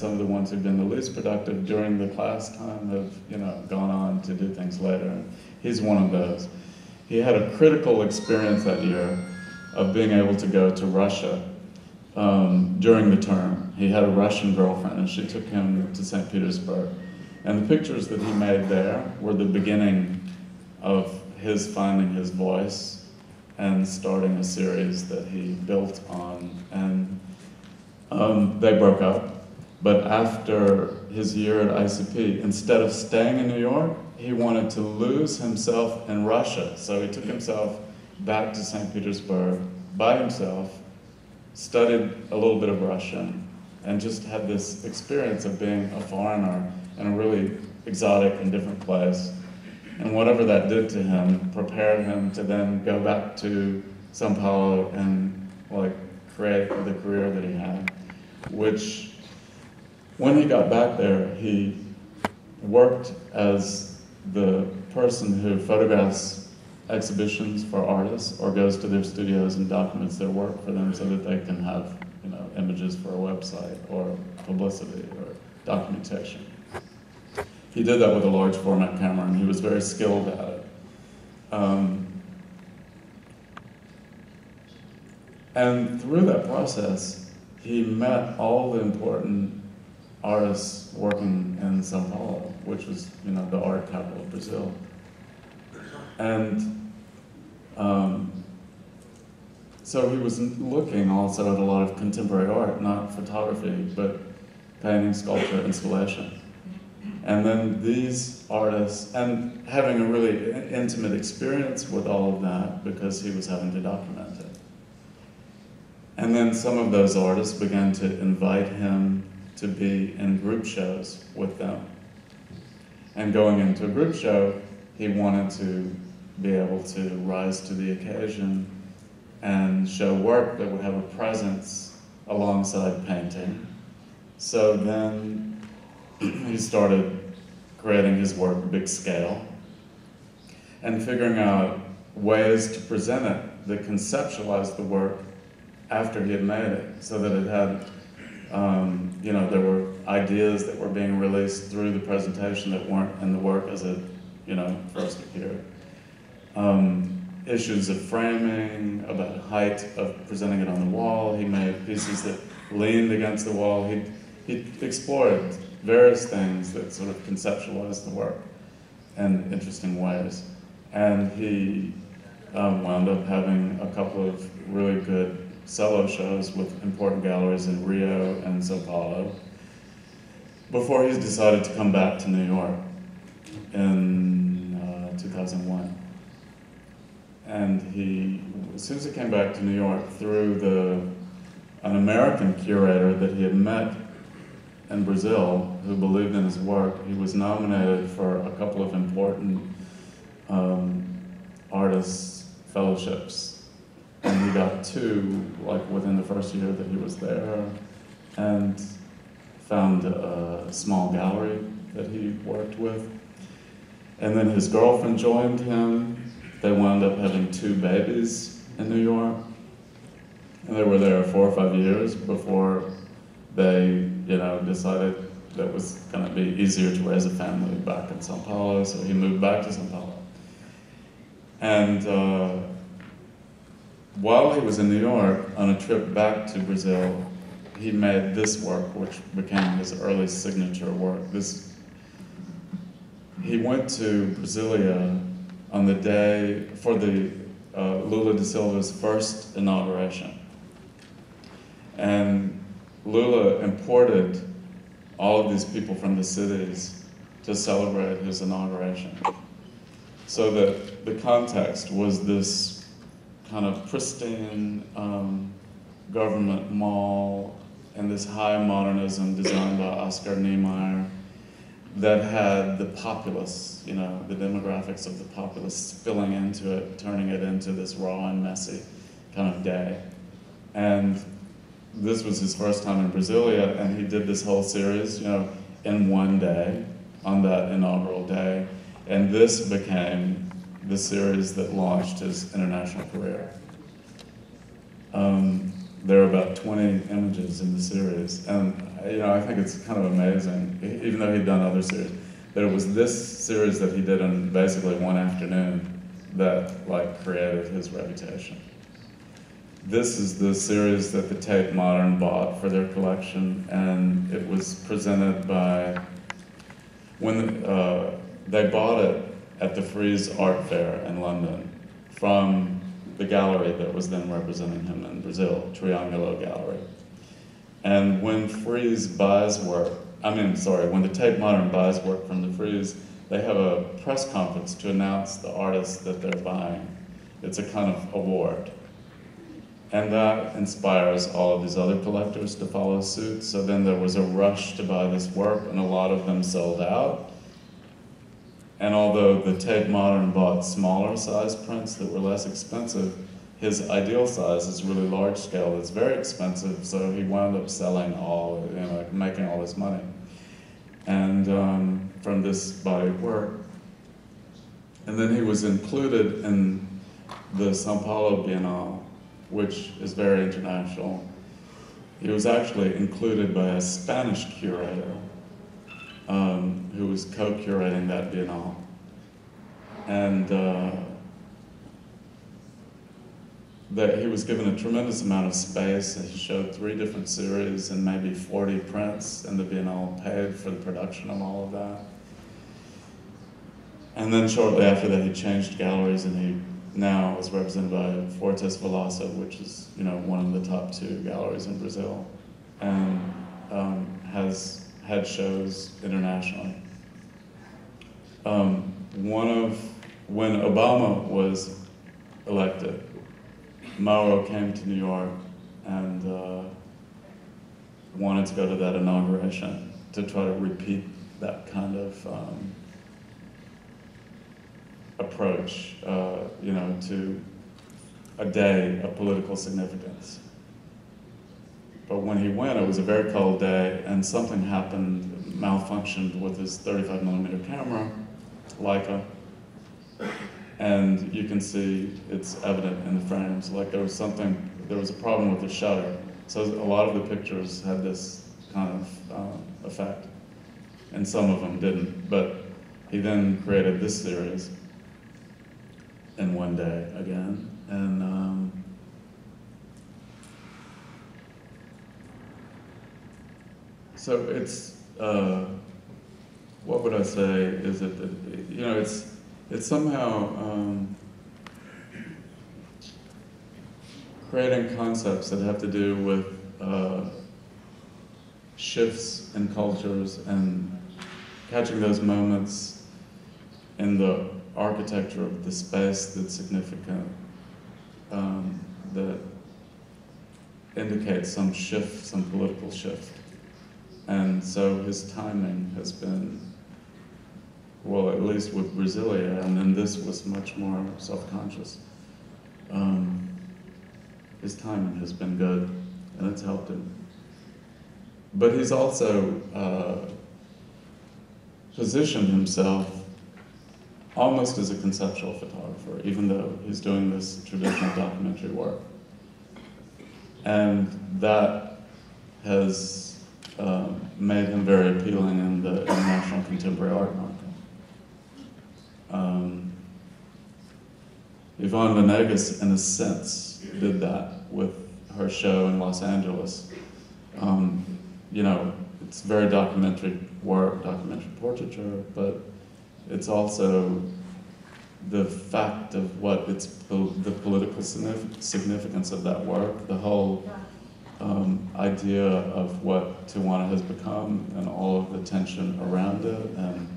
some of the ones who've been the least productive during the class time have, gone on to do things later. And he's one of those. He had a critical experience that year of being able to go to Russia during the term. He had a Russian girlfriend, and she took him to St. Petersburg. And the pictures that he made there were the beginning of his finding his voice and starting a series that he built on. And they broke up. But after his year at ICP, instead of staying in New York, he wanted to lose himself in Russia. So he took himself back to St. Petersburg by himself, studied a little bit of Russian, and just had this experience of being a foreigner in a really exotic and different place. And whatever that did to him prepared him to then go back to Sao Paulo and create the career that he had, which when he got back there, he worked as the person who photographs exhibitions for artists or goes to their studios and documents their work for them so that they can have, images for a website or publicity or documentation. He did that with a large format camera, and he was very skilled at it. And through that process, he met all the important artists working in Sao Paulo, which was, the art capital of Brazil. And so he was looking also at a lot of contemporary art, not photography, but painting, sculpture, installation. And then these artists, and having a really intimate experience with all of that because he was having to document it. And then some of those artists began to invite him to be in group shows with them. And going into a group show, he wanted to be able to rise to the occasion and show work that would have a presence alongside painting. So then he started creating his work big scale and figuring out ways to present it that conceptualized the work after he had made it, so that it had, there were ideas that were being released through the presentation that weren't in the work as it, first appeared. Issues of framing, about height of presenting it on the wall. He made pieces that leaned against the wall. He explored various things that sort of conceptualized the work in interesting ways. And he wound up having a couple of really good solo shows with important galleries in Rio and Sao Paulo before he decided to come back to New York in 2001. And as soon as he came back to New York, through an American curator that he had met in Brazil who believed in his work, he was nominated for a couple of important artist fellowships. And he got 2, within the first year that he was there, and found a small gallery that he worked with. And then his girlfriend joined him. They wound up having 2 babies in New York. And they were there 4 or 5 years before they, decided that it was going to be easier to raise a family back in Sao Paulo, so he moved back to Sao Paulo. And while he was in New York, on a trip back to Brazil, he made this work, which became his early signature work. He went to Brasilia on the day for the Lula da Silva's first inauguration. And Lula imported all of these people from the cities to celebrate his inauguration. So that the context was this kind of pristine government mall and this high modernism designed by Oscar Niemeyer that had the populace, the demographics of the populace spilling into it, turning it into this raw and messy kind of day. And this was his first time in Brasilia, and he did this whole series, in one day, on that inaugural day. And this became the series that launched his international career. there are about 20 images in the series, and I think it's kind of amazing, even though he'd done other series, that it was this series that he did in basically one afternoon that created his reputation. This is the series that the Tate Modern bought for their collection, and it was presented by, when they bought it at the Frieze Art Fair in London from the gallery that was then representing him in Brazil, Triangulo Gallery. And when Frieze buys work, when the Tate Modern buys work from the Frieze, they have a press conference to announce the artist that they're buying. It's a kind of award. And that inspires all of these other collectors to follow suit. So then there was a rush to buy this work, and a lot of them sold out. And although the Tate Modern bought smaller size prints that were less expensive, his ideal size is really large scale. It's very expensive, so he wound up selling all, making all this money. And from this body of work. And then he was included in the São Paulo Biennale, which is very international. He was actually included by a Spanish curator who was co-curating that Biennale. And that he was given a tremendous amount of space. He showed 3 different series and maybe 40 prints, and the Biennale paid for the production of all of that. And then shortly after that, he changed galleries, and he now is represented by Fortes Veloso, which is one of the top 2 galleries in Brazil, and has had shows internationally. When Obama was elected, Mauro came to New York and wanted to go to that inauguration to try to repeat that kind of approach, to a day of political significance. But when he went, it was a very cold day, and something happened, malfunctioned with his 35mm camera, Leica, and you can see it's evident in the frames. There was a problem with the shutter. So a lot of the pictures had this kind of effect, and some of them didn't. But he then created this series in one day again, and so it's what would I say is that it's somehow creating concepts that have to do with shifts in cultures and catching those moments in the architecture of the space that's significant, that indicates some shift, some political shift. And so his timing has been, well, at least with Brasilia, and then this was much more self-conscious. His timing has been good, and it's helped him. But he's also positioned himself almost as a conceptual photographer, even though he's doing this traditional documentary work. And that has made him very appealing in the international contemporary art market. Yvonne Venegas, in a sense, did that with her show in Los Angeles. It's very documentary work, documentary portraiture, but it's also the fact of what the political significance of that work, the whole idea of what Tijuana has become and all of the tension around it, and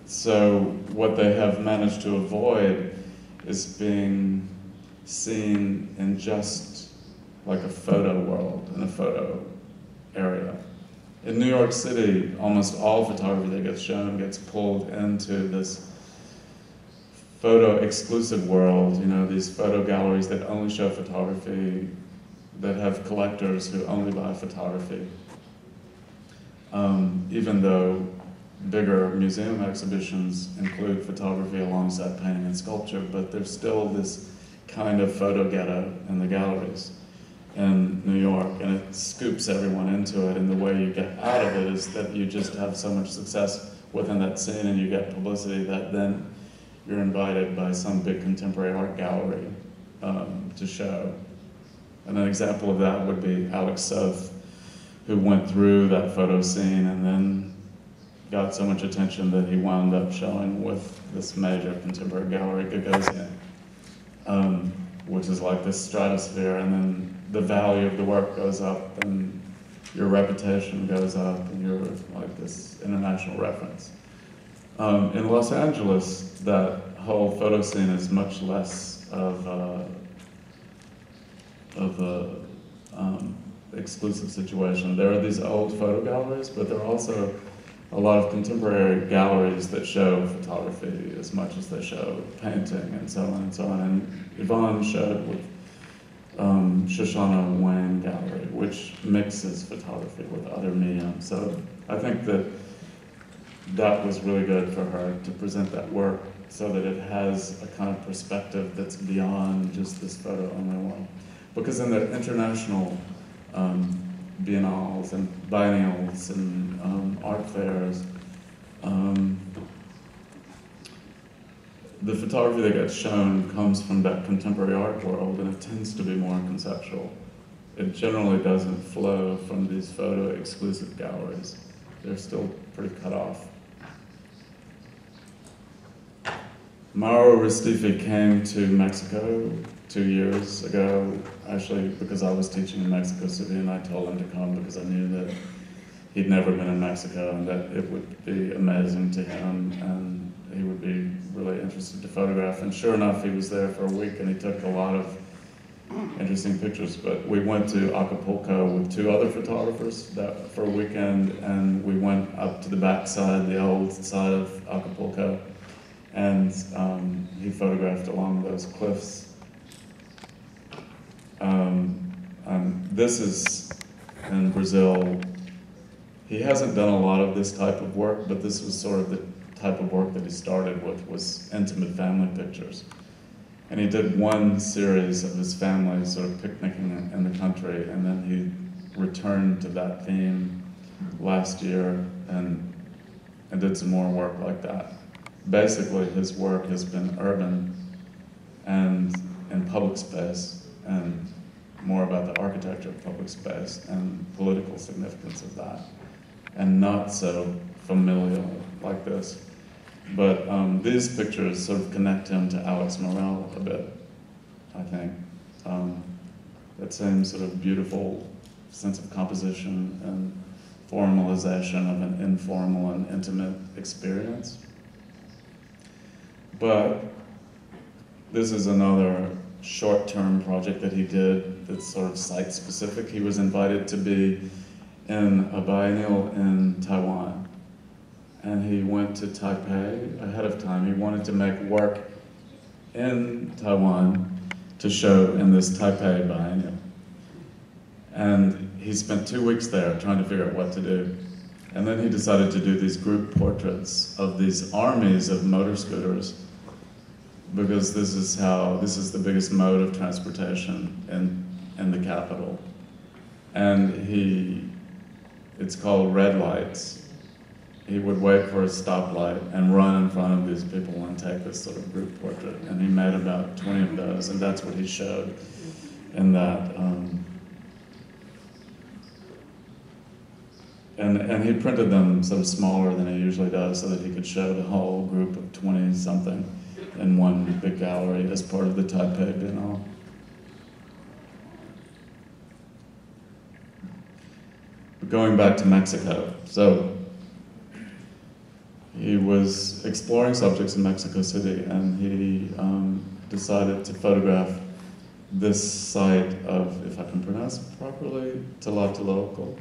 so what they have managed to avoid is being seen in just like a photo world, in a photo area. In New York City, almost all photography that gets shown gets pulled into this photo-exclusive world, these photo galleries that only show photography, that have collectors who only buy photography. Even though bigger museum exhibitions include photography alongside painting and sculpture, but there's still this kind of photo ghetto in the galleries in New York, and it scoops everyone into it, and the way you get out of it is that you just have so much success within that scene and you get publicity that then you're invited by some big contemporary art gallery to show. And an example of that would be Alex Soth, who went through that photo scene and then got so much attention that he wound up showing with this major contemporary gallery, Gagosian, which is like this stratosphere, and then the value of the work goes up and your reputation goes up and you're like this international reference. In Los Angeles, that whole photo scene is much less of a exclusive situation. There are these old photo galleries, but there are also a lot of contemporary galleries that show photography as much as they show painting and so on and so on. And Yvonne showed with Shoshana Wayne Gallery, which mixes photography with other mediums. So I think that that was really good for her to present that work so that it has a kind of perspective that's beyond just this photo only one. Because in the international biennales and biennials and art fairs, the photography that gets shown comes from that contemporary art world, and it tends to be more conceptual. It generally doesn't flow from these photo exclusive galleries. They're still pretty cut off. Mauro Restifi came to Mexico 2 years ago, actually because I was teaching in Mexico City, and I told him to come because I knew that he'd never been in Mexico and that it would be amazing to him and he would be really interested to photograph. And sure enough, he was there for a week and he took a lot of interesting pictures. But we went to Acapulco with 2 other photographers for a weekend, and we went up to the backside, the old side of Acapulco, and he photographed along those cliffs. This is in Brazil. He hasn't done a lot of this type of work, but this was sort of the type of work that he started with, was intimate family pictures. And he did one series of his family sort of picnicking in the country, and then he returned to that theme last year and did some more work like that. Basically, his work has been urban and in public space, and more about the architecture of public space and political significance of that, and not so familial like this. But these pictures sort of connect him to Alex Morel a bit, I think. That same sort of beautiful sense of composition and formalization of an informal and intimate experience. But this is another short-term project that he did that's sort of site-specific. He was invited to be in a biennial in Taiwan, and he went to Taipei ahead of time. He wanted to make work in Taiwan to show in this Taipei biennial. And he spent 2 weeks there trying to figure out what to do. And then he decided to do these group portraits of these armies of motor scooters, because this is the biggest mode of transportation in the capital. And it's called red lights. He would wait for a stoplight and run in front of these people and take this sort of group portrait. And he made about 20 of those, and that's what he showed in that. And he printed them sort of smaller than he usually does so that he could show the whole group of 20-something in one big gallery as part of the Taipei Biennale. Going back to Mexico, so he was exploring subjects in Mexico City, and he decided to photograph this site of, if I can pronounce it properly, Tlatelolco.